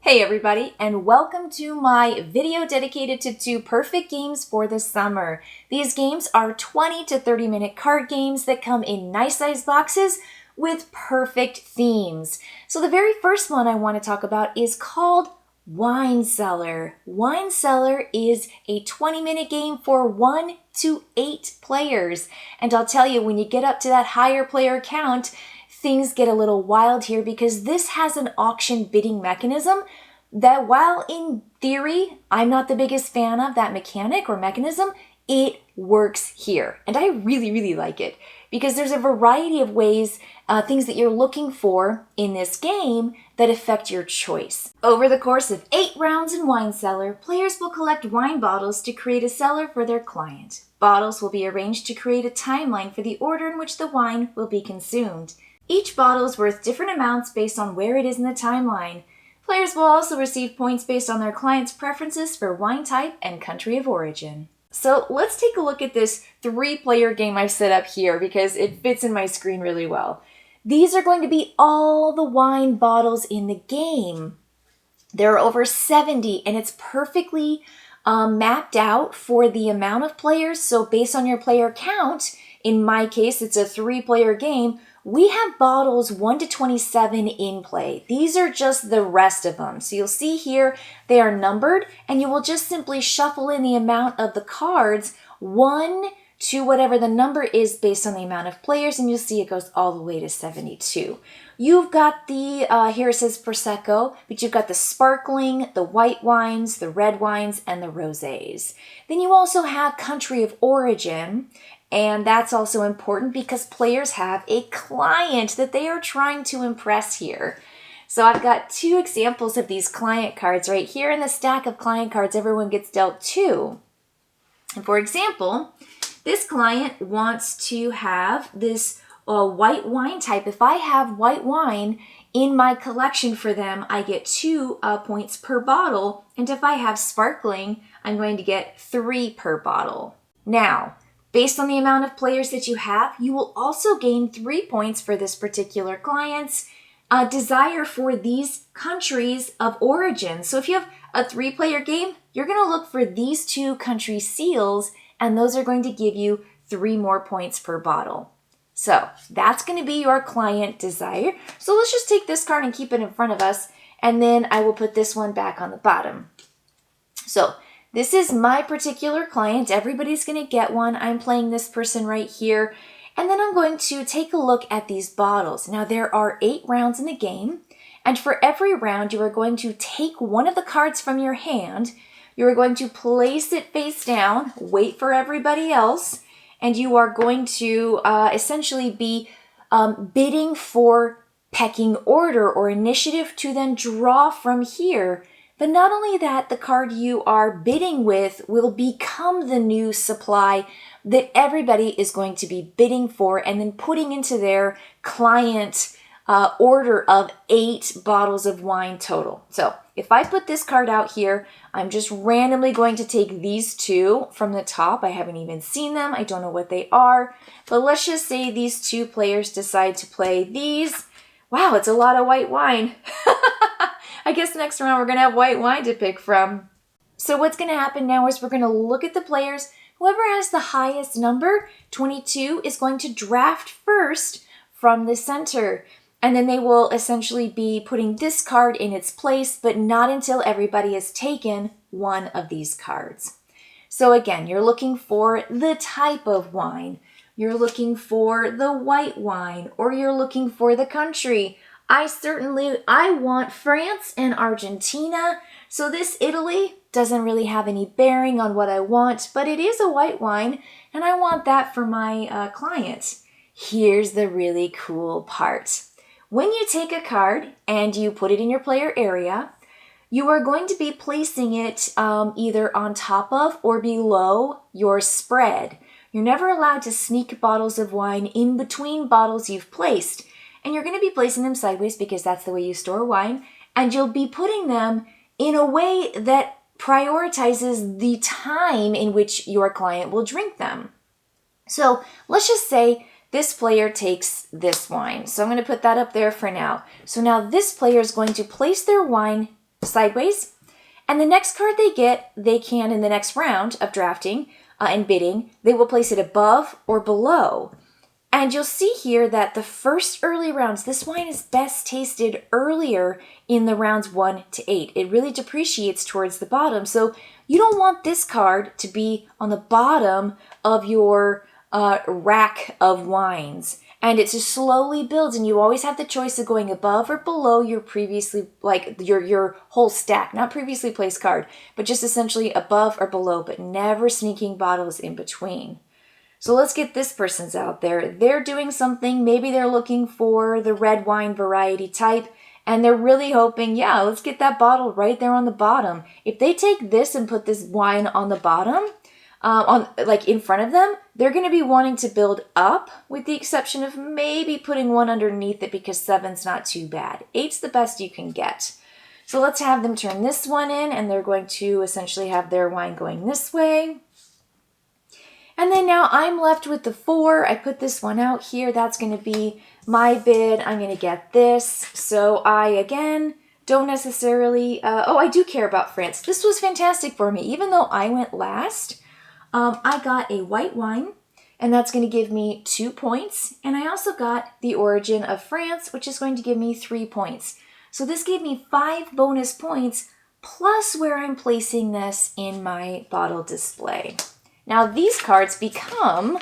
Hey everybody, and welcome to my video dedicated to 2 perfect games for the summer. These games are 20 to 30 minute card games that come in nice sized boxes with perfect themes. So the very first one I want to talk about is called Wine Cellar. Wine Cellar is a 20-minute game for 1 to 8 players. And I'll tell you, when you get up to that higher player count, things get a little wild here because this has an auction bidding mechanism that, while in theory I'm not the biggest fan of that mechanic or mechanism, it works here. And I really like it because there's a variety of ways, things that you're looking for in this game that affect your choice. Over the course of 8 rounds in Wine Cellar, players will collect wine bottles to create a cellar for their client. Bottles will be arranged to create a timeline for the order in which the wine will be consumed. Each bottle is worth different amounts based on where it is in the timeline. Players will also receive points based on their client's preferences for wine type and country of origin. So let's take a look at this 3-player game I've set up here because it fits in my screen really well. These are going to be all the wine bottles in the game. There are over 70 and it's perfectly mapped out for the amount of players. So based on your player count, in my case it's a 3-player game, we have bottles 1 to 27 in play. These are just the rest of them. So you'll see here they are numbered and you will just simply shuffle in the amount of the cards 1 to whatever the number is based on the amount of players, and you'll see it goes all the way to 72. You've got the, here it says Prosecco, but you've got the sparkling, the white wines, the red wines, and the rosés. Then you also have country of origin, and that's also important because players have a client that they are trying to impress here. So I've got 2 examples of these client cards right here in the stack of client cards. Everyone gets dealt 2. And for example, this client wants to have this white wine type. If I have white wine in my collection for them, I get 2 points per bottle. And if I have sparkling, I'm going to get 3 per bottle. Now, based on the amount of players that you have, you will also gain 3 points for this particular client's desire for these countries of origin. So if you have a 3-player game, you're going to look for these 2 country seals, and those are going to give you 3 more points per bottle. So that's going to be your client desire. So let's just take this card and keep it in front of us, and then I will put this one back on the bottom. So this is my particular client. Everybody's going to get one. I'm playing this person right here. And then I'm going to take a look at these bottles. Now there are 8 rounds in the game. And for every round, you are going to take one of the cards from your hand. You are going to place it face down, wait for everybody else. And you are going to essentially be bidding for pecking order or initiative to then draw from here. But not only that, the card you are bidding with will become the new supply that everybody is going to be bidding for and then putting into their client order of 8 bottles of wine total. So if I put this card out here, I'm just randomly going to take these 2 from the top. I haven't even seen them. I don't know what they are. But let's just say these 2 players decide to play these. Wow, it's a lot of white wine. I guess next round we're going to have white wine to pick from. So what's going to happen now is we're going to look at the players. Whoever has the highest number, 22, is going to draft first from the center. And then they will essentially be putting this card in its place, but not until everybody has taken one of these cards. So again, you're looking for the type of wine. You're looking for the white wine, or you're looking for the country. I want France and Argentina. So this Italy doesn't really have any bearing on what I want, but it is a white wine, and I want that for my client. Here's the really cool part. When you take a card and you put it in your player area, you are going to be placing it either on top of or below your spread. You're never allowed to sneak bottles of wine in between bottles you've placed. And you're going to be placing them sideways because that's the way you store wine. And you'll be putting them in a way that prioritizes the time in which your client will drink them. So let's just say this player takes this wine. So I'm going to put that up there for now. So now this player is going to place their wine sideways. And the next card they get, they can, in the next round of drafting and bidding, they will place it above or below. And you'll see here that the first early rounds, this wine is best tasted earlier in the rounds 1 to 8. It really depreciates towards the bottom. So you don't want this card to be on the bottom of your rack of wines. And it just slowly builds, and you always have the choice of going above or below your previously, like your whole stack, not previously placed card, but just essentially above or below, but never sneaking bottles in between. So let's get this person's out there. They're doing something, maybe they're looking for the red wine variety type, and they're really hoping, yeah, let's get that bottle right there on the bottom. If they take this and put this wine on the bottom, like in front of them, they're going to be wanting to build up, with the exception of maybe putting one underneath it, because 7's not too bad. 8's the best you can get. So let's have them turn this one in, and they're going to essentially have their wine going this way. And then now I'm left with the 4. I put this one out here. That's going to be my bid. I'm going to get this. So I, again, don't necessarily... I do care about France. This was fantastic for me. Even though I went last, I got a white wine, and that's going to give me 2 points. And I also got the origin of France, which is going to give me 3 points. So this gave me 5 bonus points, plus where I'm placing this in my bottle display. Now these cards become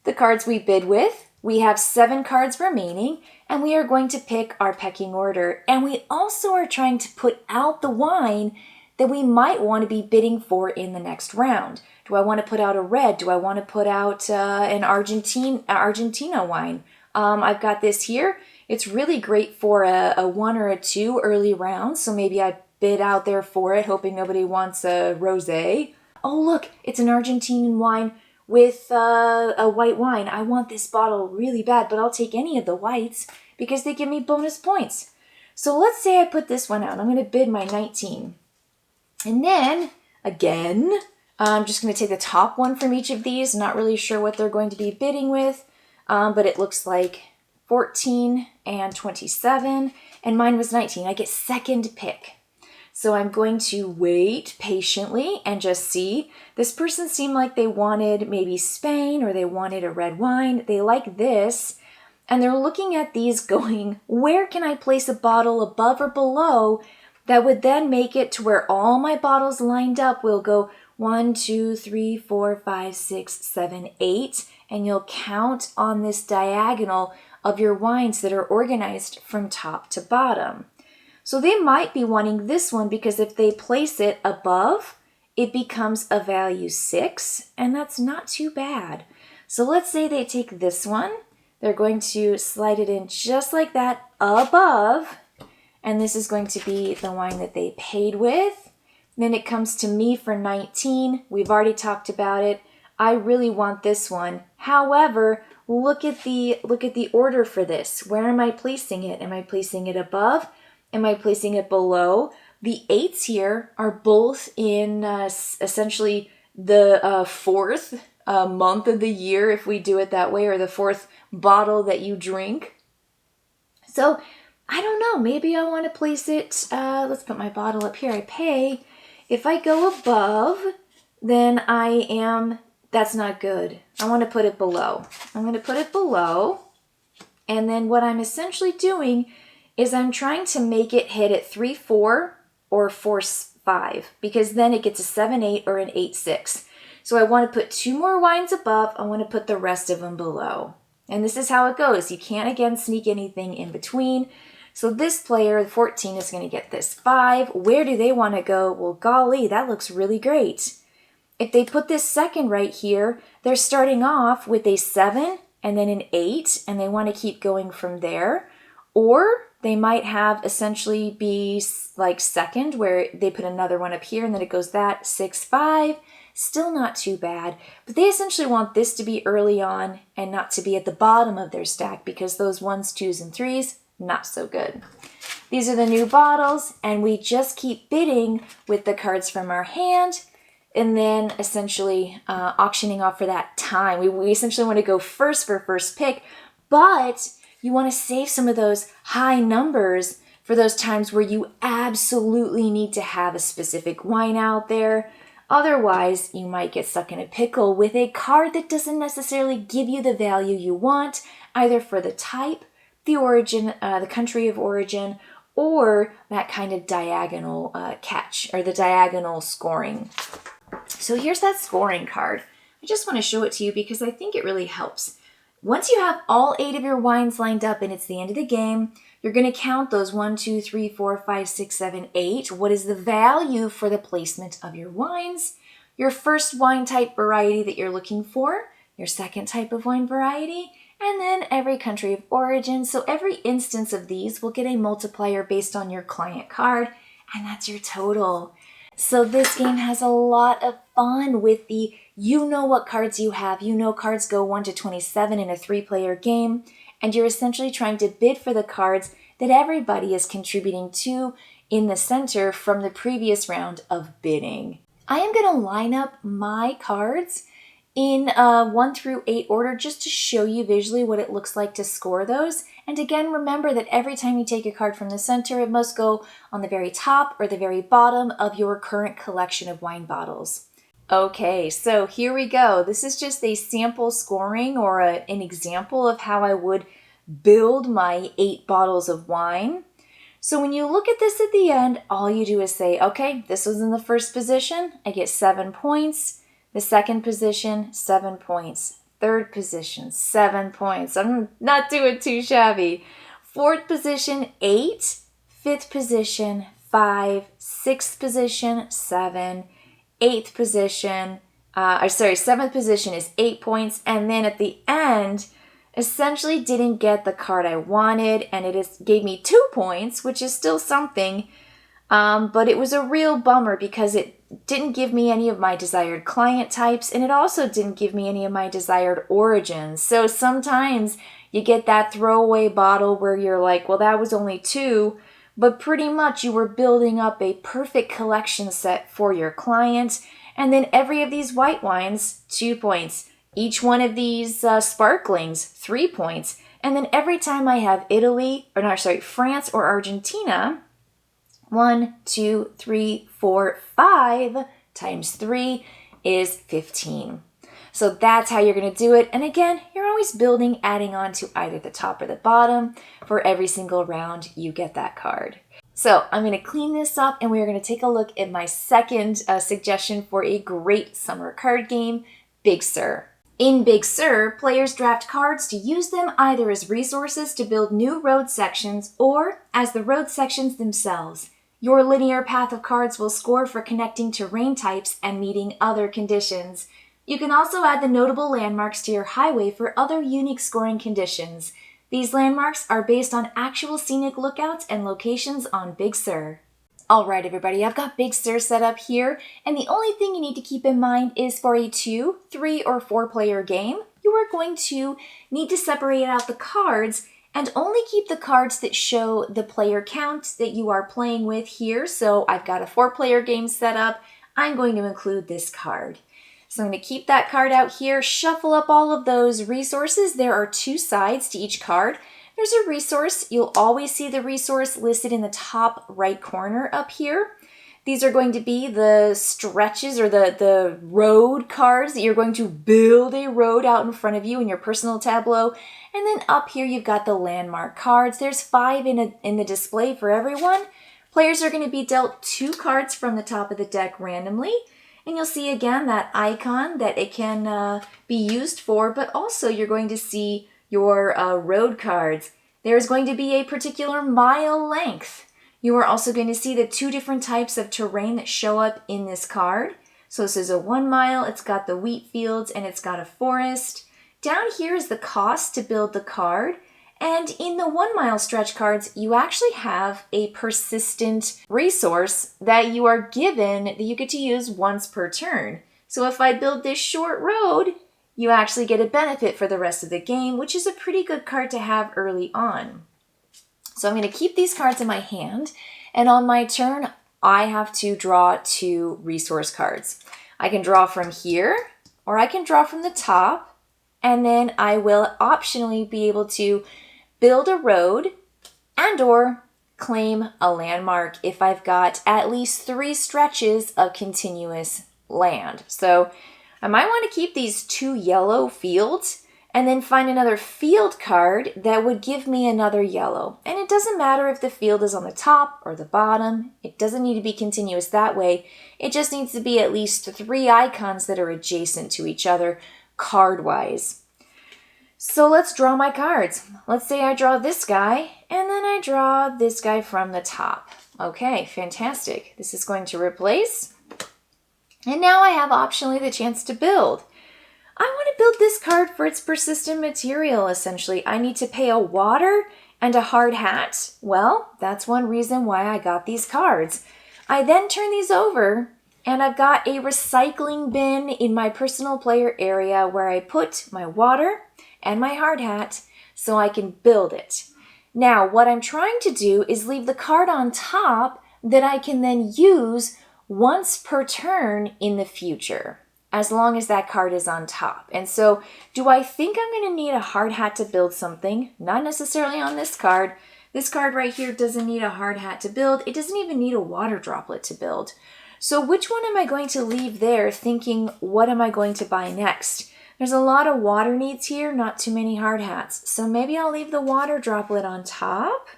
the cards we bid with. We have 7 cards remaining, and we are going to pick our pecking order. And we also are trying to put out the wine that we might want to be bidding for in the next round. Do I want to put out a red? Do I want to put out an Argentina wine? I've got this here. It's really great for a 1 or a 2 early round, so maybe I bid out there for it, hoping nobody wants a rosé. Oh, look, it's an Argentinian wine with a white wine. I want this bottle really bad, but I'll take any of the whites because they give me bonus points. So let's say I put this one out. I'm going to bid my 19. And then, again, I'm just going to take the top one from each of these. Not really sure what they're going to be bidding with, but it looks like 14 and 27, and mine was 19. I get second pick. So I'm going to wait patiently and just see. This person seemed like they wanted maybe Spain, or they wanted a red wine. They like this. And they're looking at these going, where can I place a bottle above or below that would then make it to where all my bottles lined up will go 1, 2, 3, 4, 5, 6, 7, 8. And you'll count on this diagonal of your wines that are organized from top to bottom. So they might be wanting this one because if they place it above, it becomes a value 6, and that's not too bad. So let's say they take this one. They're going to slide it in just like that above, and this is going to be the wine that they paid with. Then it comes to me for 19. We've already talked about it. I really want this one. However, look at the order for this. Where am I placing it? Am I placing it above? Am I placing it below? The 8s here are both in essentially the 4th month of the year, if we do it that way, or the 4th bottle that you drink. So I don't know. Maybe I want to place it. Let's put my bottle up here. I pay. If I go above, then that's not good. I want to put it below. I'm going to put it below. And then what I'm essentially doing is I'm trying to make it hit at 3-4 or 4-5, because then it gets a 7-8 or an 8-6. So I want to put 2 more wines above. I want to put the rest of them below. And this is how it goes. You can't, again, sneak anything in between. So this player, 14, is going to get this 5. Where do they want to go? Well, golly, that looks really great. If they put this second right here, they're starting off with a 7 and then an 8, and they want to keep going from there. Or they might have essentially be like second, where they put another one up here and then it goes that 6-5. Still not too bad, but they essentially want this to be early on and not to be at the bottom of their stack, because those 1s, 2s, and 3s, not so good. These are the new bottles, and we just keep bidding with the cards from our hand, and then essentially auctioning off for that time. We essentially want to go first for first pick, but you want to save some of those high numbers for those times where you absolutely need to have a specific wine out there. Otherwise, you might get stuck in a pickle with a card that doesn't necessarily give you the value you want, either for the type, the origin, the country of origin, or that kind of diagonal catch, or the diagonal scoring. So here's that scoring card. I just want to show it to you because I think it really helps. Once you have all 8 of your wines lined up and it's the end of the game, you're going to count those 1, 2, 3, 4, 5, 6, 7, 8. What is the value for the placement of your wines? Your first wine type variety that you're looking for, your second type of wine variety, and then every country of origin. So every instance of these will get a multiplier based on your client card, and that's your total. So this game has a lot of fun with the, you know what cards you have. You know cards go 1 to 27 in a 3-player game, and you're essentially trying to bid for the cards that everybody is contributing to in the center from the previous round of bidding. I am going to line up my cards in 1 through 8 order just to show you visually what it looks like to score those. And again, remember that every time you take a card from the center, it must go on the very top or the very bottom of your current collection of wine bottles. Okay, so here we go. This is just a sample scoring or an example of how I would build my 8 bottles of wine. So when you look at this at the end, all you do is say, okay, this was in the first position, I get 7 points. The second position, 7 points. Third position, 7 points. I'm not doing too shabby. Fourth position, 8. Fifth position, 5. Sixth position, 7. Eighth position, seventh position is 8 points. And then at the end, essentially didn't get the card I wanted, and gave me 2 points, which is still something. But it was a real bummer because it didn't give me any of my desired client types, and it also didn't give me any of my desired origins. So sometimes you get that throwaway bottle where you're like, well, that was only 2, but pretty much you were building up a perfect collection set for your client. And then every of these white wines, 2 points. Each one of these sparklings, 3 points. And then every time I have France or Argentina, 1, 2, 3, 4, 5 times 3 is 15. So that's how you're going to do it. And again, you're always building, adding on to either the top or the bottom. For every single round, you get that card. So I'm going to clean this up, and we're going to take a look at my second suggestion for a great summer card game, Big Sur. In Big Sur, players draft cards to use them either as resources to build new road sections or as the road sections themselves. Your linear path of cards will score for connecting terrain types and meeting other conditions. You can also add the notable landmarks to your highway for other unique scoring conditions. These landmarks are based on actual scenic lookouts and locations on Big Sur. Alright everybody, I've got Big Sur set up here, and the only thing you need to keep in mind is for a 2, 3, or 4-player game, you are going to need to separate out the cards and only keep the cards that show the player count that you are playing with here. So I've got a 4-player game set up. I'm going to include this card. So I'm going to keep that card out here, shuffle up all of those resources. There are 2 sides to each card. There's a resource. You'll always see the resource listed in the top right corner up here. These are going to be the stretches or the road cards that you're going to build a road out in front of you in your personal tableau. And then up here you've got the landmark cards. There's 5 in the display for everyone. Players are going to be dealt 2 cards from the top of the deck randomly. And you'll see again that icon that it can be used for, but also you're going to see your road cards. There's going to be a particular mile length. You are also going to see the 2 different types of terrain that show up in this card. So this is a 1 mile, it's got the wheat fields, and it's got a forest. Down here is the cost to build the card. And in the 1 mile stretch cards, you actually have a persistent resource that you are given that you get to use once per turn. So if I build this short road, you actually get a benefit for the rest of the game, which is a pretty good card to have early on. So I'm going to keep these cards in my hand, and on my turn, I have to draw 2 resource cards. I can draw from here, or I can draw from the top, and then I will optionally be able to build a road and or claim a landmark if I've got at least 3 stretches of continuous land. So I might want to keep these 2 yellow fields and then find another field card that would give me another yellow. And it doesn't matter if the field is on the top or the bottom. It doesn't need to be continuous that way. It just needs to be at least 3 icons that are adjacent to each other card-wise. So let's draw my cards. Let's say I draw this guy, and then I draw this guy from the top. Okay, fantastic. This is going to replace. And now I have optionally the chance to build. I want to build this card for its persistent material, essentially. I need to pay a water and a hard hat. Well, that's one reason why I got these cards. I then turn these over, and I've got a recycling bin in my personal player area where I put my water and my hard hat so I can build it. Now, what I'm trying to do is leave the card on top that I can then use once per turn in the future, as long as that card is on top. And so, do I think I'm going to need a hard hat to build something? Not necessarily on this card. This card right here doesn't need a hard hat to build. It doesn't even need a water droplet to build. So which one am I going to leave there thinking, what am I going to buy next? There's a lot of water needs here, not too many hard hats. So maybe I'll leave the water droplet on top.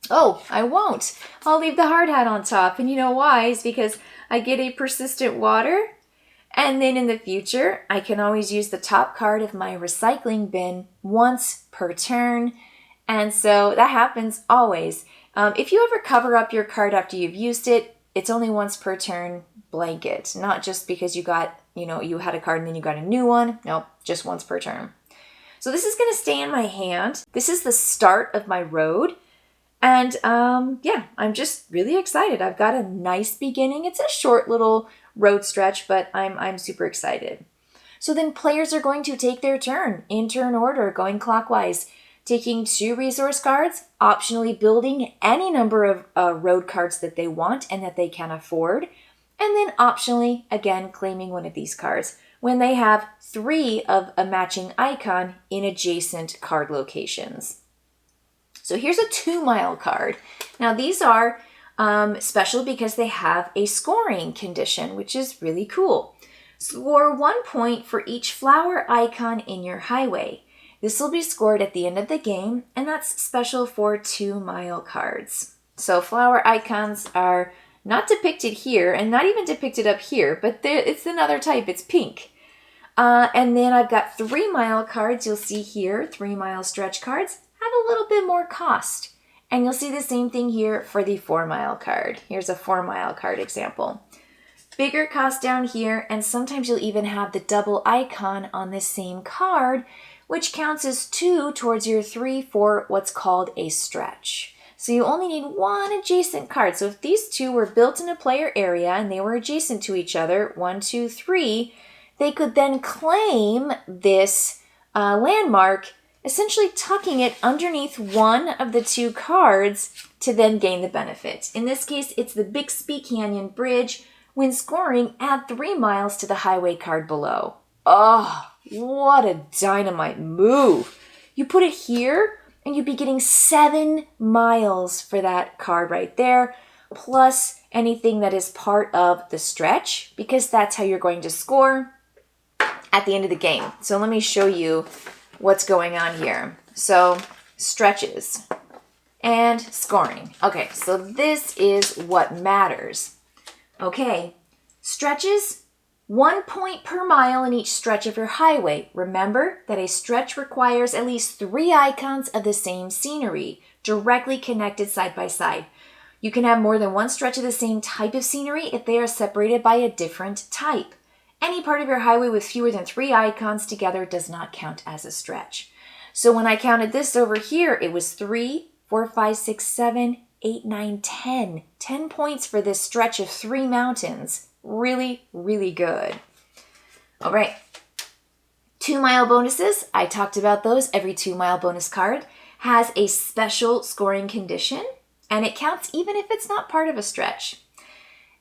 Oh, I won't. I'll leave the hard hat on top. And you know why? It's because I get a persistent water. And then in the future, I can always use the top card of my recycling bin once per turn. And so that happens always. If you ever cover up your card after you've used it, it's only once per turn blanket. Not just because you got, you had a card and then you got a new one. Nope, just once per turn. So this is going to stay in my hand. This is the start of my road. And yeah, I'm just really excited. I've got a nice beginning. It's a short little road stretch, but I'm super excited. So then players are going to take their turn in turn order, going clockwise, taking 2 resource cards, optionally building any number of road cards that they want and that they can afford, and then optionally, again, claiming one of these cards when they have 3 of a matching icon in adjacent card locations. So here's a 2-mile card. Now these are special because they have a scoring condition, which is really cool. Score 1 point for each flower icon in your highway. This will be scored at the end of the game, and that's special for 2-mile cards. So flower icons are not depicted here, and not even depicted up here, but it's another type, it's pink. And then I've got 3-mile cards, you'll see here, 3-mile stretch cards, have a little bit more cost. And you'll see the same thing here for the 4-mile card. Here's a 4-mile card example. Bigger cost down here, and sometimes you'll even have the double icon on the same card, which counts as 2 towards your 3 for what's called a stretch. So you only need 1 adjacent card. So if these 2 were built in a player area and they were adjacent to each other, 1, 2, 3, they could then claim this landmark, essentially tucking it underneath one of the 2 cards to then gain the benefit. In this case, it's the Bixby Canyon Bridge. When scoring, add 3 miles to the highway card below. Oh, what a dynamite move. You put it here, and you'd be getting 7 miles for that card right there, plus anything that is part of the stretch, because that's how you're going to score at the end of the game. So let me show you what's going on here. So stretches and scoring. Okay, so this is what matters. Okay, stretches, 1 point per mile in each stretch of your highway. Remember that a stretch requires at least 3 icons of the same scenery, directly connected side by side. You can have more than 1 stretch of the same type of scenery if they are separated by a different type. Any part of your highway with fewer than 3 icons together does not count as a stretch. So when I counted this over here, it was 3, 4, 5, 6, 7, 8, 9, 10. 10 points for this stretch of 3 mountains. Really, really good. All right. 2-mile bonuses. I talked about those. Every 2-mile bonus card has a special scoring condition, and it counts even if it's not part of a stretch.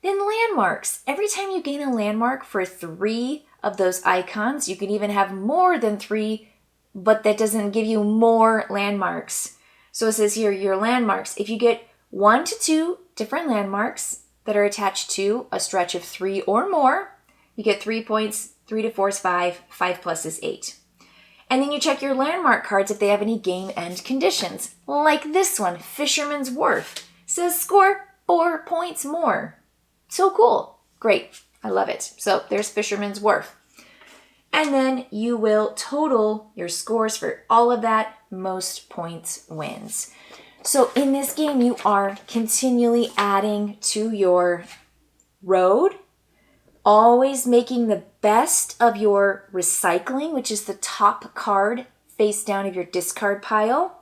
Then landmarks. Every time you gain a landmark for 3 of those icons, you can even have more than 3, but that doesn't give you more landmarks. So it says here, your landmarks. If you get 1 to 2 different landmarks that are attached to a stretch of 3 or more, you get 3 points. 3 to 4 is 5. 5 plus is 8. And then you check your landmark cards if they have any game end conditions. Like this one, Fisherman's Wharf. Says score 4 points more. So cool. Great. I love it. So there's Fisherman's Wharf. And then you will total your scores for all of that. Most points wins. So in this game, you are continually adding to your road, always making the best of your recycling, which is the top card face down of your discard pile,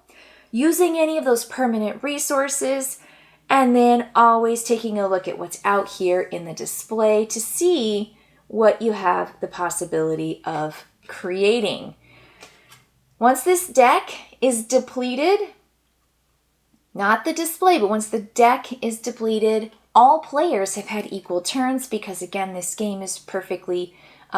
using any of those permanent resources, and then always taking a look at what's out here in the display to see what you have the possibility of creating. Once this deck is depleted, not the display, but once the deck is depleted, all players have had equal turns because, again, this game is perfectly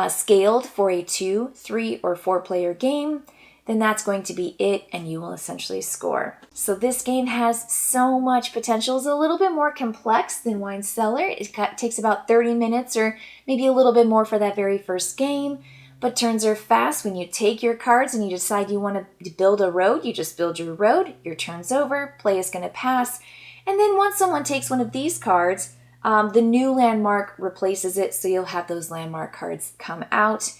scaled for a 2, 3, or 4 player game. Then that's going to be it, and you will essentially score. So this game has so much potential. It's a little bit more complex than Wine Cellar. It takes about 30 minutes or maybe a little bit more for that very first game. But turns are fast. When you take your cards and you decide you want to build a road, you just build your road. Your turn's over. Play is going to pass. And then once someone takes one of these cards, the new landmark replaces it, so you'll have those landmark cards come out.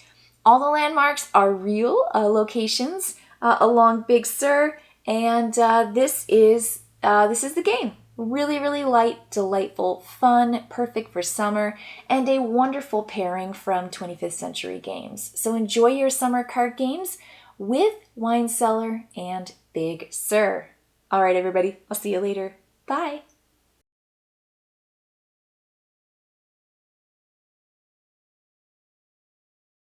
All the landmarks are real locations along Big Sur, and this is the game. Really, really light, delightful, fun, perfect for summer, and a wonderful pairing from 25th Century Games. So enjoy your summer card games with Wine Cellar and Big Sur. All right, everybody, I'll see you later. Bye.